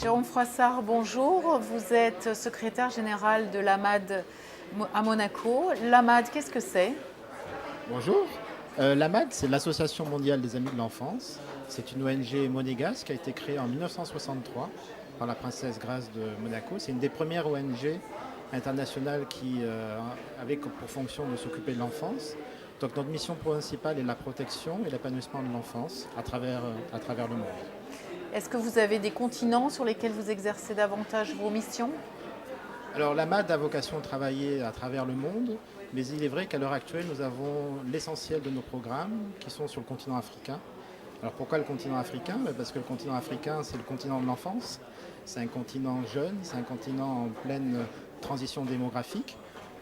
Jérôme Froissart, bonjour. Vous êtes secrétaire général de l'AMAD à Monaco. L'AMAD, qu'est-ce que c'est? Bonjour. L'AMAD, c'est l'Association mondiale des amis de l'enfance. C'est une ONG monégasque qui a été créée en 1963 par la princesse Grace de Monaco. C'est une des premières ONG internationales qui avait pour fonction de s'occuper de l'enfance. Donc notre mission principale est la protection et l'épanouissement de l'enfance à travers le monde. Est-ce que vous avez des continents sur lesquels vous exercez davantage vos missions? Alors l'AMAD a vocation à travailler à travers le monde, mais il est vrai qu'à l'heure actuelle, nous avons l'essentiel de nos programmes qui sont sur le continent africain. Alors pourquoi le continent africain? Parce que le continent africain, c'est le continent de l'enfance. C'est un continent jeune, c'est un continent en pleine transition démographique,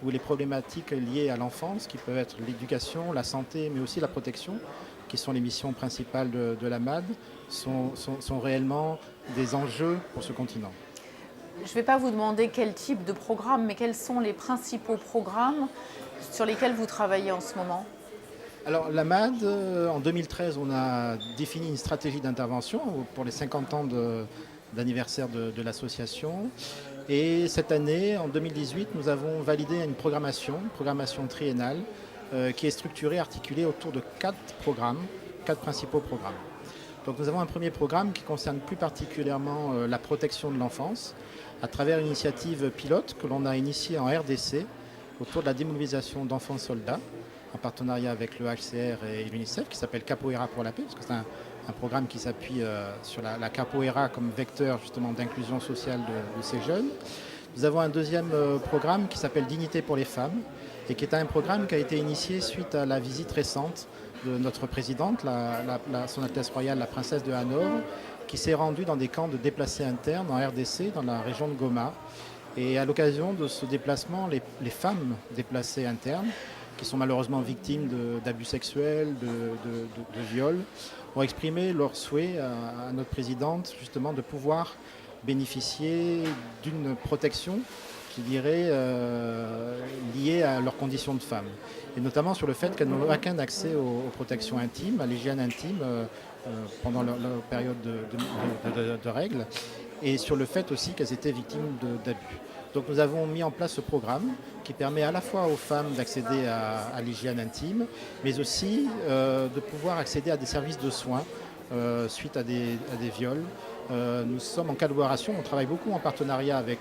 où les problématiques liées à l'enfance, qui peuvent être l'éducation, la santé, mais aussi la protection, qui sont les missions principales de l'AMAD, sont réellement des enjeux pour ce continent. Je ne vais pas vous demander quel type de programme, mais quels sont les principaux programmes sur lesquels vous travaillez en ce moment? Alors l'AMAD, en 2013, on a défini une stratégie d'intervention pour les 50 ans d'anniversaire de l'association. Et cette année, en 2018, nous avons validé une programmation triennale, qui est structurée, articulée autour de 4 principaux programmes. Donc nous avons un premier programme qui concerne plus particulièrement la protection de l'enfance, à travers une initiative pilote que l'on a initiée en RDC autour de la démobilisation d'enfants soldats, en partenariat avec le HCR et l'UNICEF, qui s'appelle Capoeira pour la paix, parce que c'est un programme qui s'appuie sur la capoeira comme vecteur justement d'inclusion sociale de ces jeunes. Nous avons un deuxième programme qui s'appelle Dignité pour les femmes, et qui est un programme qui a été initié suite à la visite récente de notre présidente, son Altesse Royale, la princesse de Hanovre, qui s'est rendue dans des camps de déplacés internes en RDC, dans la région de Goma. Et à l'occasion de ce déplacement, les femmes déplacées internes, qui sont malheureusement victimes d'abus sexuels, de viols, ont exprimé leur souhait à notre présidente justement de pouvoir bénéficier d'une protection, je dirais, liée à leurs conditions de femmes. Et notamment sur le fait qu'elles n'ont aucun accès aux protections intimes, à l'hygiène intime pendant leur période de règles, et sur le fait aussi qu'elles étaient victimes d'abus. Donc nous avons mis en place ce programme qui permet à la fois aux femmes d'accéder à l'hygiène intime, mais aussi de pouvoir accéder à des services de soins suite à des viols. Nous sommes en collaboration, on travaille beaucoup en partenariat avec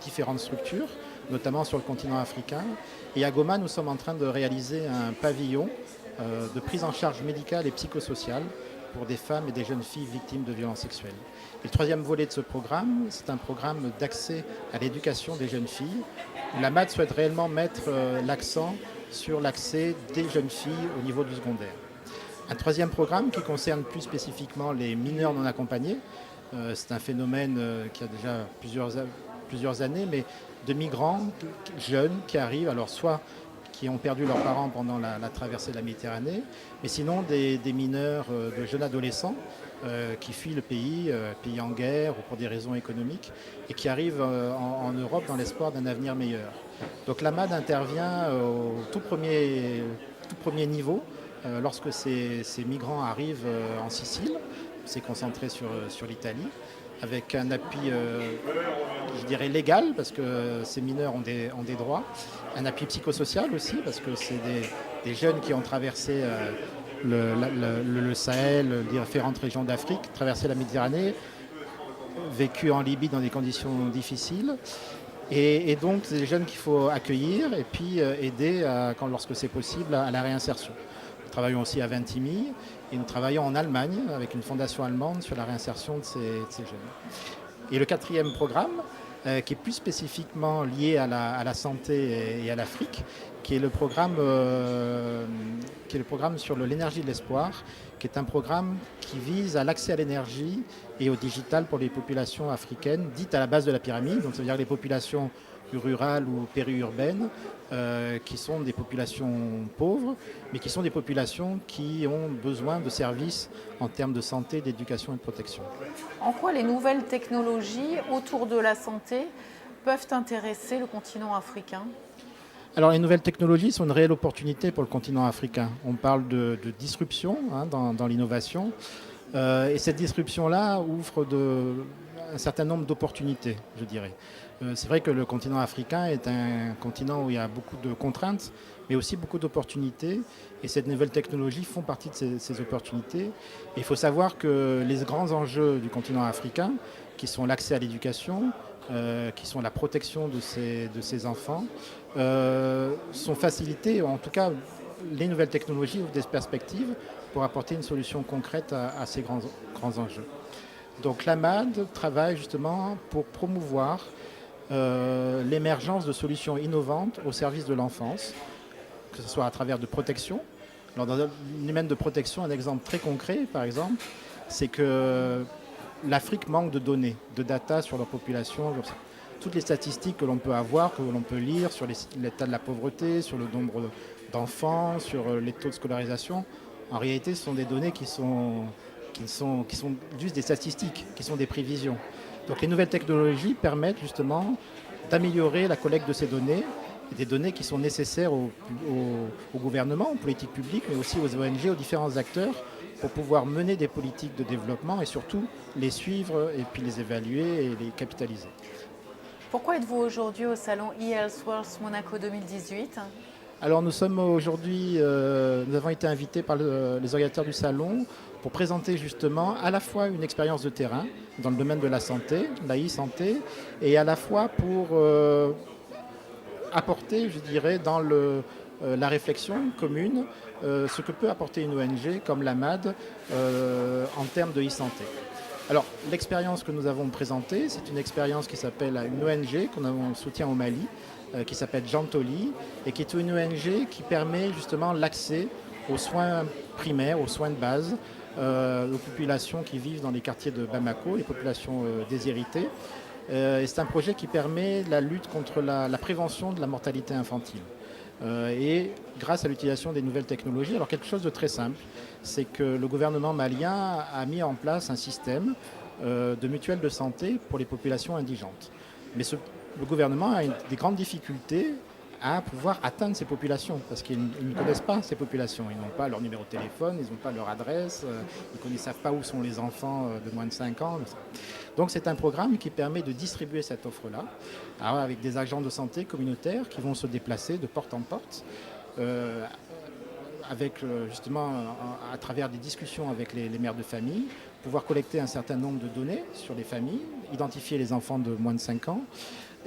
différentes structures, notamment sur le continent africain. Et à Goma, nous sommes en train de réaliser un pavillon de prise en charge médicale et psychosociale pour des femmes et des jeunes filles victimes de violences sexuelles. Et le troisième volet de ce programme, c'est un programme d'accès à l'éducation des jeunes filles. L'AMAD souhaite réellement mettre l'accent sur l'accès des jeunes filles au niveau du secondaire. Un troisième programme qui concerne plus spécifiquement les mineurs non accompagnés. C'est un phénomène qui a déjà plusieurs années, mais de migrants jeunes qui arrivent, alors soit qui ont perdu leurs parents pendant la traversée de la Méditerranée, mais sinon des mineurs, de jeunes adolescents qui fuient le pays en guerre ou pour des raisons économiques, et qui arrivent en Europe dans l'espoir d'un avenir meilleur. Donc l'AMAD intervient au tout premier niveau, lorsque ces migrants arrivent en Sicile. C'est concentré sur l'Italie, avec un appui, je dirais, légal, parce que ces mineurs ont des droits, un appui psychosocial aussi, parce que c'est des jeunes qui ont traversé le Sahel, différentes régions d'Afrique, traversé la Méditerranée, vécu en Libye dans des conditions difficiles. Et donc, c'est des jeunes qu'il faut accueillir et puis aider, lorsque c'est possible, à la réinsertion. Nous travaillons aussi à Vintimille et nous travaillons en Allemagne avec une fondation allemande sur la réinsertion de ces jeunes. Et le quatrième programme, qui est plus spécifiquement lié à la santé et à l'Afrique, qui est le programme sur l'énergie de l'espoir, qui est un programme qui vise à l'accès à l'énergie et au digital pour les populations africaines, dites à la base de la pyramide, donc ça veut dire les populations rurales ou périurbaines, qui sont des populations pauvres, mais qui sont des populations qui ont besoin de services en termes de santé, d'éducation et de protection. En quoi les nouvelles technologies autour de la santé peuvent intéresser le continent africain? Alors les nouvelles technologies sont une réelle opportunité pour le continent africain. On parle de disruption dans l'innovation. Et cette disruption-là ouvre un certain nombre d'opportunités, je dirais. C'est vrai que le continent africain est un continent où il y a beaucoup de contraintes, mais aussi beaucoup d'opportunités. Et ces nouvelles technologies font partie de ces opportunités. Et il faut savoir que les grands enjeux du continent africain, qui sont l'accès à l'éducation, qui sont la protection de ces enfants, sont facilités, en tout cas les nouvelles technologies ouvrent des perspectives pour apporter une solution concrète à ces grands enjeux. Donc l'AMAD travaille justement pour promouvoir l'émergence de solutions innovantes au service de l'enfance, que ce soit à travers de protection. Alors dans le domaine de protection, un exemple très concret, par exemple, c'est que l'Afrique manque de données, de data sur leur population. Toutes les statistiques que l'on peut avoir, que l'on peut lire sur l'état de la pauvreté, sur le nombre d'enfants, sur les taux de scolarisation, en réalité, ce sont des données qui sont juste des statistiques, qui sont des prévisions. Donc les nouvelles technologies permettent justement d'améliorer la collecte de ces données, des données qui sont nécessaires au gouvernement, aux politiques publiques, mais aussi aux ONG, aux différents acteurs, pour pouvoir mener des politiques de développement et surtout les suivre et puis les évaluer et les capitaliser. Pourquoi êtes-vous aujourd'hui au salon eHealthWorld Monaco 2018 ? Alors nous sommes aujourd'hui, nous avons été invités par les organisateurs du salon pour présenter justement à la fois une expérience de terrain dans le domaine de la santé, la e-santé, et à la fois pour apporter, je dirais, dans la réflexion commune, ce que peut apporter une ONG comme l'AMAD en termes de e-santé. Alors, l'expérience que nous avons présentée, c'est une expérience qui s'appelle une ONG qu'on soutient au Mali, qui s'appelle Jantoli, et qui est une ONG qui permet justement l'accès aux soins primaires, aux soins de base, aux populations qui vivent dans les quartiers de Bamako, les populations déshéritées. Et c'est un projet qui permet la lutte contre la prévention de la mortalité infantile. Et grâce à l'utilisation des nouvelles technologies, alors quelque chose de très simple, c'est que le gouvernement malien a mis en place un système de mutuelle de santé pour les populations indigentes. Mais le gouvernement a des grandes difficultés à pouvoir atteindre ces populations, parce qu'ils ne connaissent pas ces populations. Ils n'ont pas leur numéro de téléphone, ils n'ont pas leur adresse, ils ne savent pas où sont les enfants de moins de 5 ans. Donc c'est un programme qui permet de distribuer cette offre-là, avec des agents de santé communautaires qui vont se déplacer de porte en porte, avec justement à travers des discussions avec les mères de famille, pouvoir collecter un certain nombre de données sur les familles, identifier les enfants de moins de 5 ans,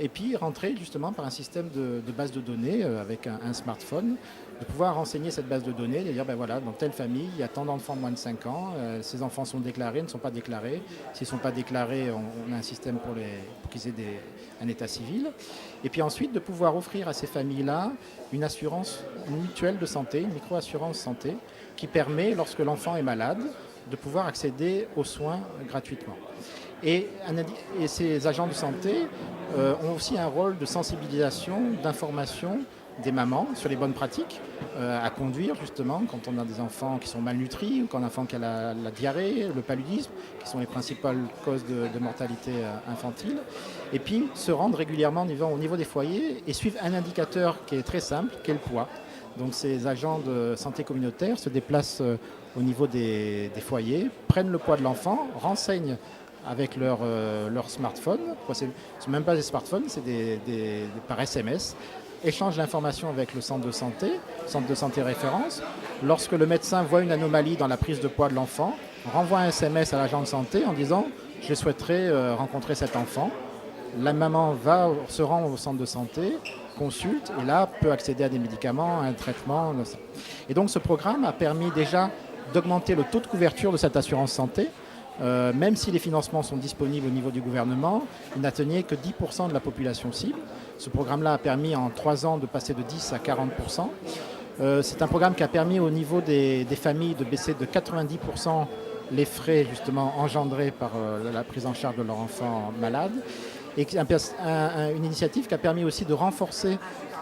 et puis rentrer justement par un système de base de données avec un smartphone, de pouvoir renseigner cette base de données, de dire ben voilà, dans telle famille, il y a tant d'enfants de moins de 5 ans, ces enfants sont déclarés, ne sont pas déclarés. S'ils ne sont pas déclarés, on a un système pour qu'ils aient un état civil. Et puis ensuite, de pouvoir offrir à ces familles-là une assurance mutuelle de santé, une micro-assurance santé, qui permet, lorsque l'enfant est malade, de pouvoir accéder aux soins gratuitement. Et ces agents de santé ont aussi un rôle de sensibilisation, d'information des mamans sur les bonnes pratiques à conduire justement quand on a des enfants qui sont malnutris ou quand on a un enfant qui a la diarrhée, le paludisme, qui sont les principales causes de mortalité infantile. Et puis se rendre régulièrement au niveau des foyers et suivre un indicateur qui est très simple, qui est le poids. Donc ces agents de santé communautaire se déplacent au niveau des foyers, prennent le poids de l'enfant, renseignent avec leur smartphone. Ce n'est même pas des smartphones, c'est par SMS. Échangent l'information avec le centre de santé référence. Lorsque le médecin voit une anomalie dans la prise de poids de l'enfant, renvoie un SMS à l'agent de santé en disant « je souhaiterais rencontrer cet enfant ». La maman se rend au centre de santé, consulte et là peut accéder à des médicaments, à un traitement. Et donc ce programme a permis déjà d'augmenter le taux de couverture de cette assurance santé. Même si les financements sont disponibles au niveau du gouvernement, il n'atteignait que 10% de la population cible. Ce programme-là a permis en 3 ans de passer de 10 à 40%. C'est un programme qui a permis au niveau des familles de baisser de 90% les frais justement engendrés par la prise en charge de leur enfant malade. Et une initiative qui a permis aussi de renforcer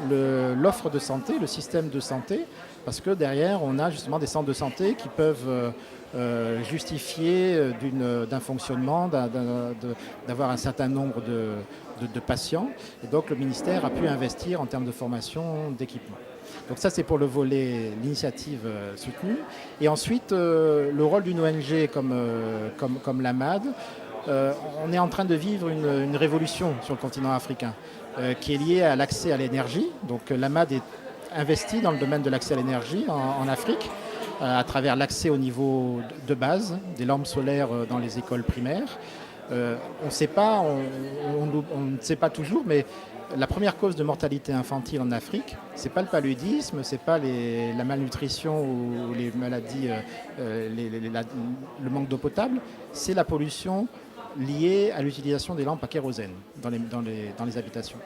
l'offre de santé, le système de santé, parce que derrière, on a justement des centres de santé qui peuvent justifier d'un fonctionnement, d'avoir un certain nombre de patients. Et donc le ministère a pu investir en termes de formation, d'équipement. Donc ça, c'est pour le volet, l'initiative soutenue. Et ensuite, le rôle d'une ONG comme l'AMAD, on est en train de vivre une révolution sur le continent africain qui est liée à l'accès à l'énergie. Donc l'AMAD est investi dans le domaine de l'accès à l'énergie en Afrique à travers l'accès au niveau de base, des lampes solaires dans les écoles primaires. On ne sait pas, on ne sait pas toujours, mais la première cause de mortalité infantile en Afrique, ce n'est pas le paludisme, ce n'est pas la malnutrition ou les maladies, le manque d'eau potable, c'est la pollution liée à l'utilisation des lampes à kérosène dans les habitations.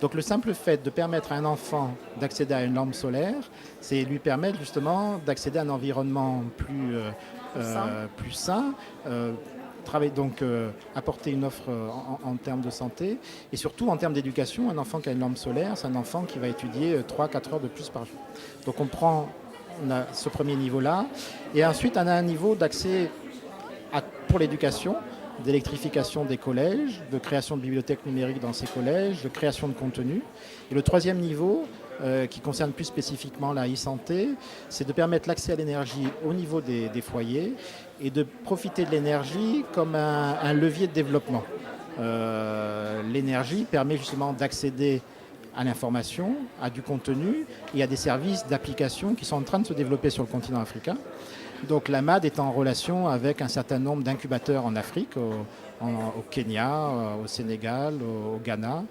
Donc le simple fait de permettre à un enfant d'accéder à une lampe solaire, c'est lui permettre justement d'accéder à un environnement plus sain, apporter une offre en termes de santé et surtout en termes d'éducation. Un enfant qui a une lampe solaire, c'est un enfant qui va étudier 3-4 heures de plus par jour. Donc on a ce premier niveau-là et ensuite on a un niveau d'accès pour l'éducation, d'électrification des collèges, de création de bibliothèques numériques dans ces collèges, de création de contenu. Et le troisième niveau, qui concerne plus spécifiquement la e-santé, c'est de permettre l'accès à l'énergie au niveau des foyers et de profiter de l'énergie comme un levier de développement. L'énergie permet justement d'accéder à l'information, à du contenu et à des services d'application qui sont en train de se développer sur le continent africain. Donc l'AMAD est en relation avec un certain nombre d'incubateurs en Afrique, au Kenya, au Sénégal, au Ghana.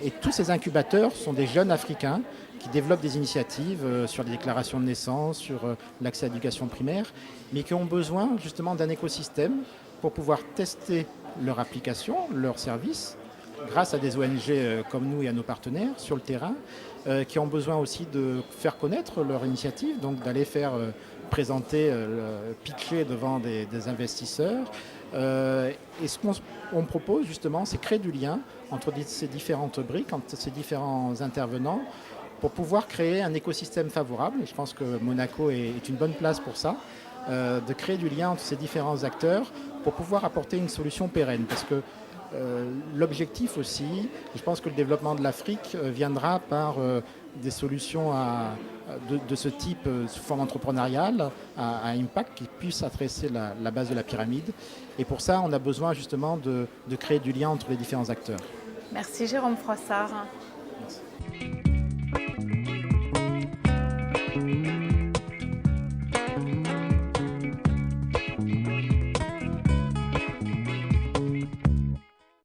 Et tous ces incubateurs sont des jeunes Africains qui développent des initiatives sur les déclarations de naissance, sur l'accès à l'éducation primaire, mais qui ont besoin justement d'un écosystème pour pouvoir tester leur application, leurs services, grâce à des ONG comme nous et à nos partenaires sur le terrain, qui ont besoin aussi de faire connaître leur initiative, donc d'aller faire présenter, pitcher devant des investisseurs. Et ce qu'on propose justement, c'est créer du lien entre ces différentes briques, entre ces différents intervenants, pour pouvoir créer un écosystème favorable. Et je pense que Monaco est une bonne place pour ça, de créer du lien entre ces différents acteurs pour pouvoir apporter une solution pérenne. Parce que l'objectif aussi, je pense que le développement de l'Afrique viendra par des solutions de ce type sous forme entrepreneuriale à impact qui puissent adresser la base de la pyramide. Et pour ça, on a besoin justement de créer du lien entre les différents acteurs. Merci Jérôme Froissart. Merci.